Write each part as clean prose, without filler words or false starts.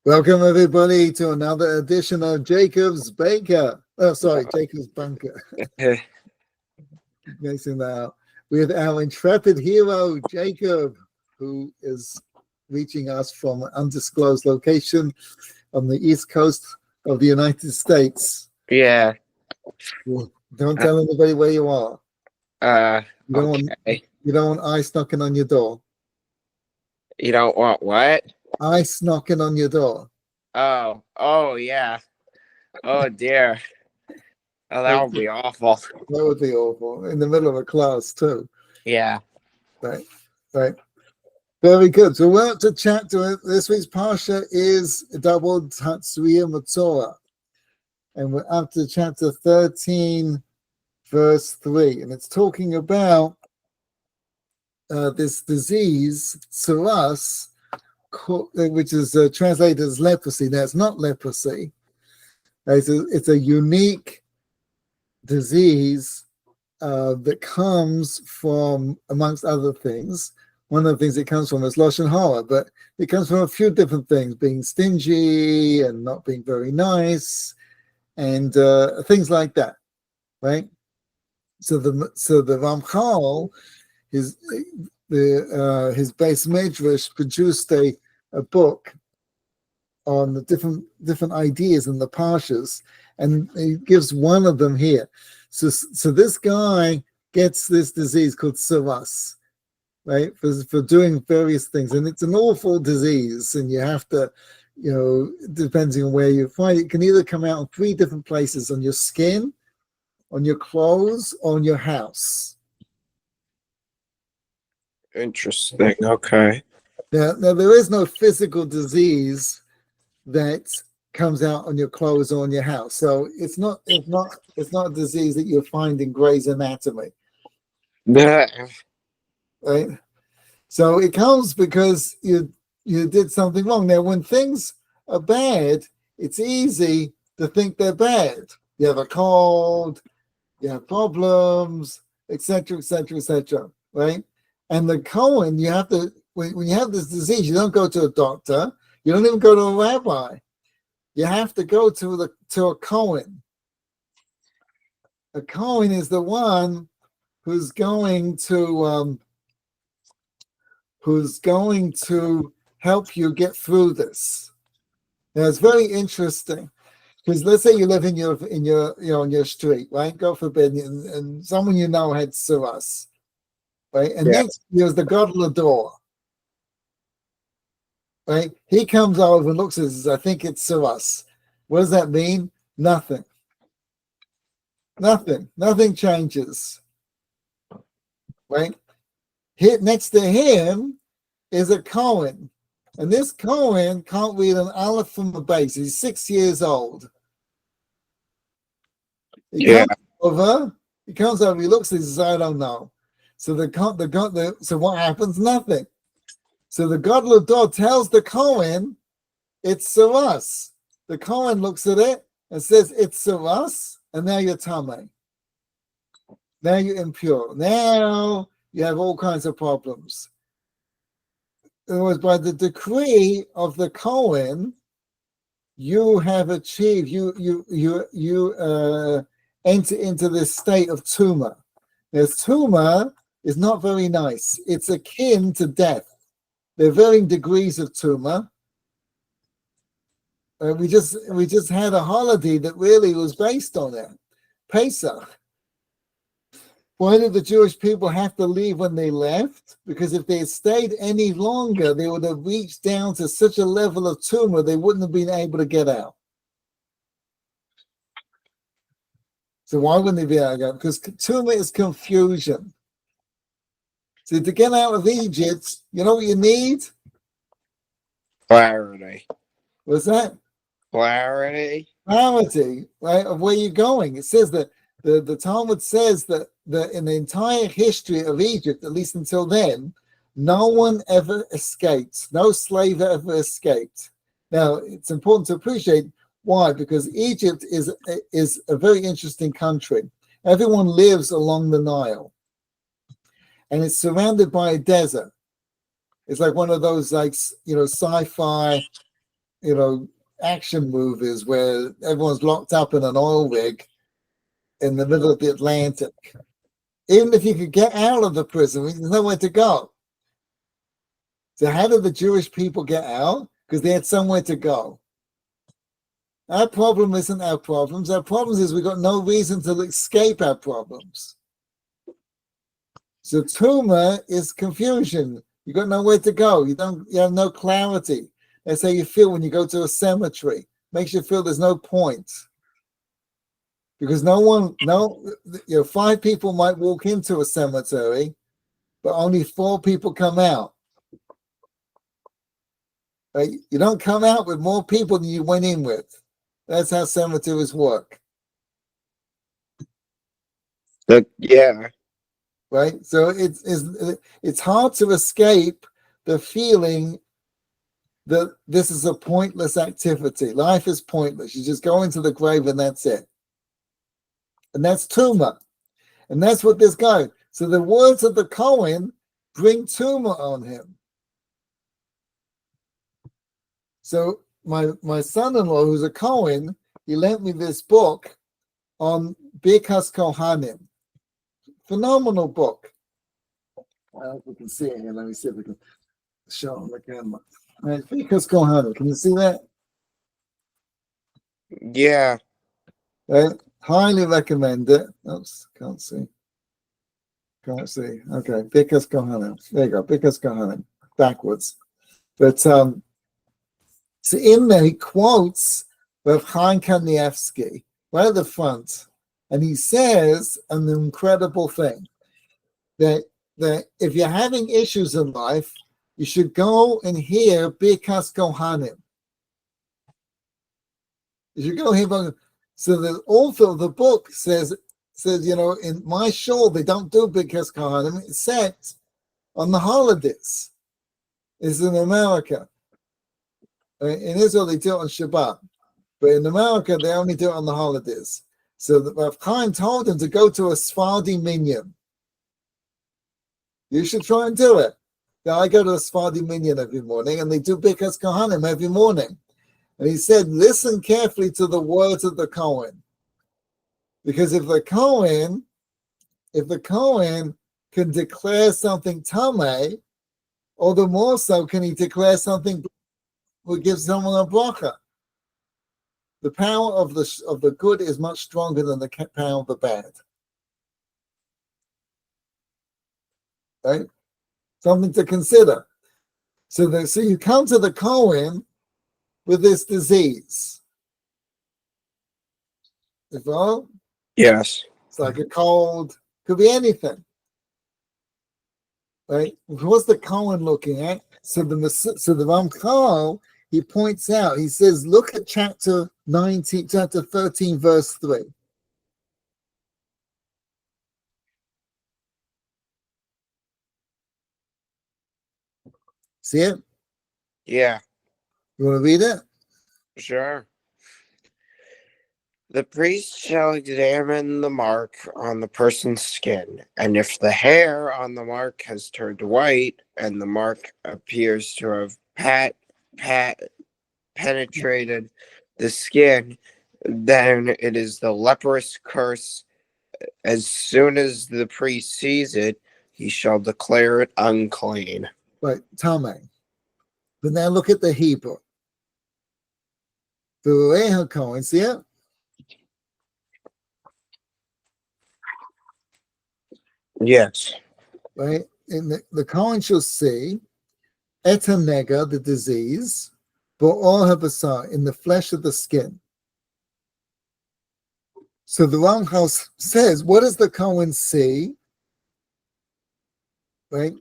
Welcome everybody to another edition of Jacob's Baker. Oh, sorry, Jacob's Bunker. Mixing that out with our intrepid hero Jacob, who is reaching us from an undisclosed location on the east coast of the United States. Yeah. Don't tell anybody where you are. You don't Okay. you don't want ice knocking on your door. You don't want what? Ice knocking on your door. Oh, yeah. Oh, dear. Oh, that would be awful. That would be awful. In the middle of a class, too. Yeah. Right. Very good. So we're up to chapter. This week's Parsha is doubled Tazria Matzorah. And we're up to chapter 13, verse 3. And it's talking about this disease, tsaras, which is translated as leprosy. Now, it's not leprosy. It's a unique disease that comes from, amongst other things, one of the things it comes from is Lashon Hara, but it comes from a few different things, being stingy and not being very nice, and things like that, right? So the Ramchal, his base medrash produced a book on the different ideas in the parshas, and he gives one of them here. So this guy gets this disease called tsaras, right? For doing various things, and it's an awful disease, and you have to, depending on where you find it, it can either come out in three different places: on your skin, on your clothes, or on your house. Interesting. Okay. Now there is no physical disease that comes out on your clothes or on your house. So it's not a disease that you'll find in Grey's Anatomy. Right? So it comes because you did something wrong. Now, when things are bad, it's easy to think they're bad. You have a cold, you have problems, etc., etc., etc., right? And the Cohen, you have to, when you have this disease, you don't go to a doctor, you don't even go to a rabbi. You have to go to a Cohen. A Cohen is the one who's going to help you get through this. Now it's very interesting because let's say you live in your street, right? God forbid, and someone you know had tsaras, right? And next there's the gadol hador. Right? He comes over and looks at us. I think it's tsaras. What does that mean? Nothing. Nothing changes. Right? Here, next to him is a Cohen. And this Cohen can't read an aleph from the base. He's 6 years old. He comes over, he looks at us and says, I don't know. So so what happens? Nothing. So the gadol hador tells the Cohen, it's tsaras. The Cohen looks at it and says, it's tsaras, and now you're tamei. Now you're impure. Now you have all kinds of problems. It was by the decree of the Cohen, you have achieved, you enter into this state of tumah. Now, tumah is not very nice. It's akin to death. There are varying degrees of tumah. We just had a holiday that really was based on it, Pesach. Why did the Jewish people have to leave when they left? Because if they had stayed any longer, they would have reached down to such a level of tumah they wouldn't have been able to get out. So why wouldn't they be able to get out? Because tumah is confusion. So to get out of Egypt, you know what you need? Clarity. What's that? Clarity, right, of where you're going. It says that the Talmud says that in the entire history of Egypt, at least until then, no one ever escaped. No slave ever escaped. Now, it's important to appreciate why, because Egypt is a very interesting country. Everyone lives along the Nile, and it's surrounded by a desert. It's like one of those, sci-fi action movies where everyone's locked up in an oil rig in the middle of the Atlantic. Even if you could get out of the prison, there's nowhere to go. So how did the Jewish people get out? Because they had somewhere to go. Our problem isn't our problems. Our problems is we've got no reason to escape our problems. So tumor is confusion. You got nowhere to go. You have no clarity. That's how you feel when you go to a cemetery. Makes you feel there's no point. Because five people might walk into a cemetery, but only 4 people come out. Right? You don't come out with more people than you went in with. That's how cemeteries work. Yeah. Right? So it's hard to escape the feeling that this is a pointless activity. Life is pointless. You just go into the grave and that's it. And that's tumor. And that's what this guy. So the words of the Cohen bring tumor on him. So my son-in-law, who's a Cohen, he lent me this book on Birkas Kohanim. Phenomenal book. I don't know if we can see it here. Let me see if we can show on the camera. All right, Birkas Kohanim. Can you see that? Yeah. Right? Highly recommend it. Oops, can't see. Can't see. Okay, Birkas Kohanim. There you go, Birkas Kohanim. Backwards. But so in there he quotes Rav Chaim Kanievsky right at the front, and he says an incredible thing that if you're having issues in life, you should go and hear Birkas Kohanim. You should go hear. So the author of the book says, in my shul they don't do Birkas Kohanim. It's set on the holidays. It's in America. In Israel they do it on Shabbat, but in America they only do it on the holidays. So the Rav Chaim told him to go to a Sephardi minyan. You should try and do it. Now, I go to a Sephardi minyan every morning, and they do Birkas Kohanim every morning. And he said, listen carefully to the words of the Cohen. Because if the Cohen can declare something tameh, or the more so can he declare something will give someone a bracha. The power of the good is much stronger than the power of the bad. Right? Something to consider. So you come to the Cohen with this disease. Yes. It's like a cold, could be anything. Right? What's the Cohen looking at? So the Ramchal, he points out, he says, look at chapter 13, verse 3. See it? Yeah. You want to read it? Sure. The priest shall examine the mark on the person's skin, and if the hair on the mark has turned white and the mark appears to have penetrated the skin, then it is the leprous curse. As soon as the priest sees it, he shall declare it unclean. Right, Tameh. But now look at the Hebrew. The Reha Cohen, see it? Yes. Right? And the Cohen shall see etanega, the disease, bo'or habasar, in the flesh of the skin. So the Ramchal says, what does the Cohen see? Right?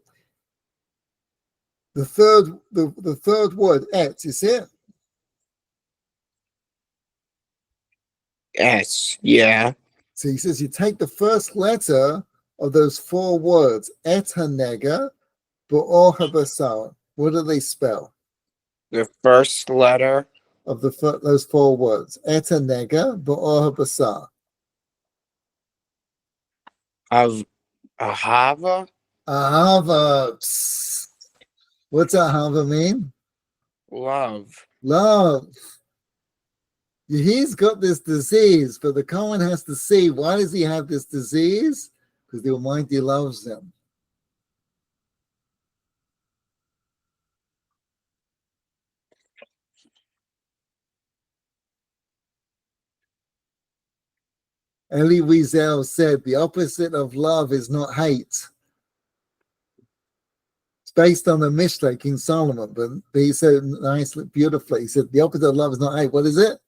The third word, et, you see it? Yes. Yeah. So he says you take the first letter of those 4 words, et hanega, bo'or habasar. What do they spell? The first letter of those 4 words, et hanega, bo'or habasar. of ahava. Ahava. Psst. What's ahava mean? Love. Love. He's got this disease, but the Kohen has to see, why does he have this disease? Because the Almighty loves him. Elie Wiesel said the opposite of love is not hate. It's based on the Mishnah, King Solomon, but he said nicely, beautifully. He said the opposite of love is not hate. What is it?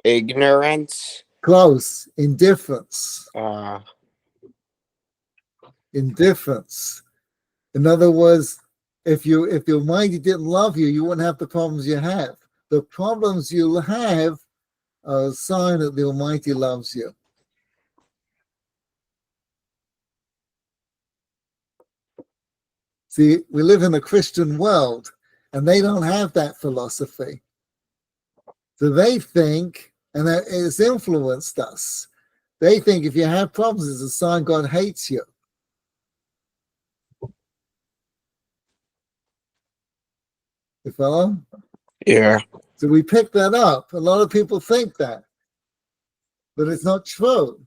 Ignorance. Close. Indifference. Uh, Indifference. In other words, if the Almighty didn't love you, you wouldn't have the problems you have. The problems you have are a sign that the Almighty loves you. See, we live in a Christian world, and they don't have that philosophy. So they think, and it's influenced us, they think if you have problems, it's a sign God hates you. You follow? yeah. So we pick that up. A lot of people think that, but it's not true.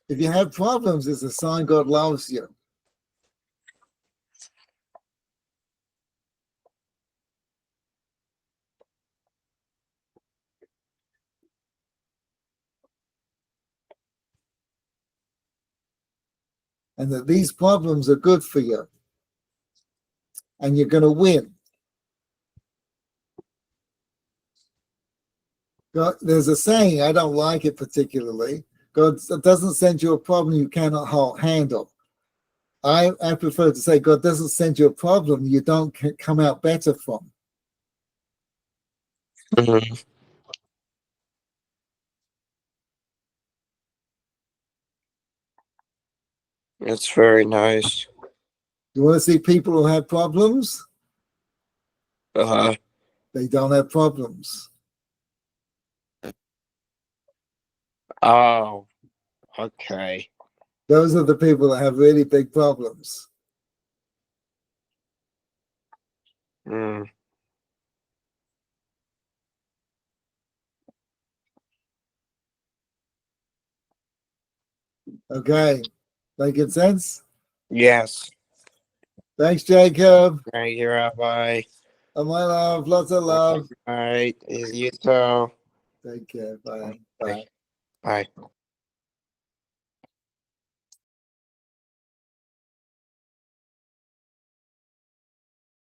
If you have problems, it's a sign God loves you. And that these problems are good for you. And you're going to win. God, there's a saying, I don't like it particularly. God doesn't send you a problem you cannot handle. I prefer to say God doesn't send you a problem you don't come out better from. Mm-hmm. It's very nice. You want to see people who have problems? Uh-huh. They don't have problems. Oh, okay. Those are the people that have really big problems. Mm. Okay. Making sense? Yes. Thanks, Jacob. Thank you, Rabbi. And my love, lots of love. All right. You too. Take care. Bye. Bye. Bye.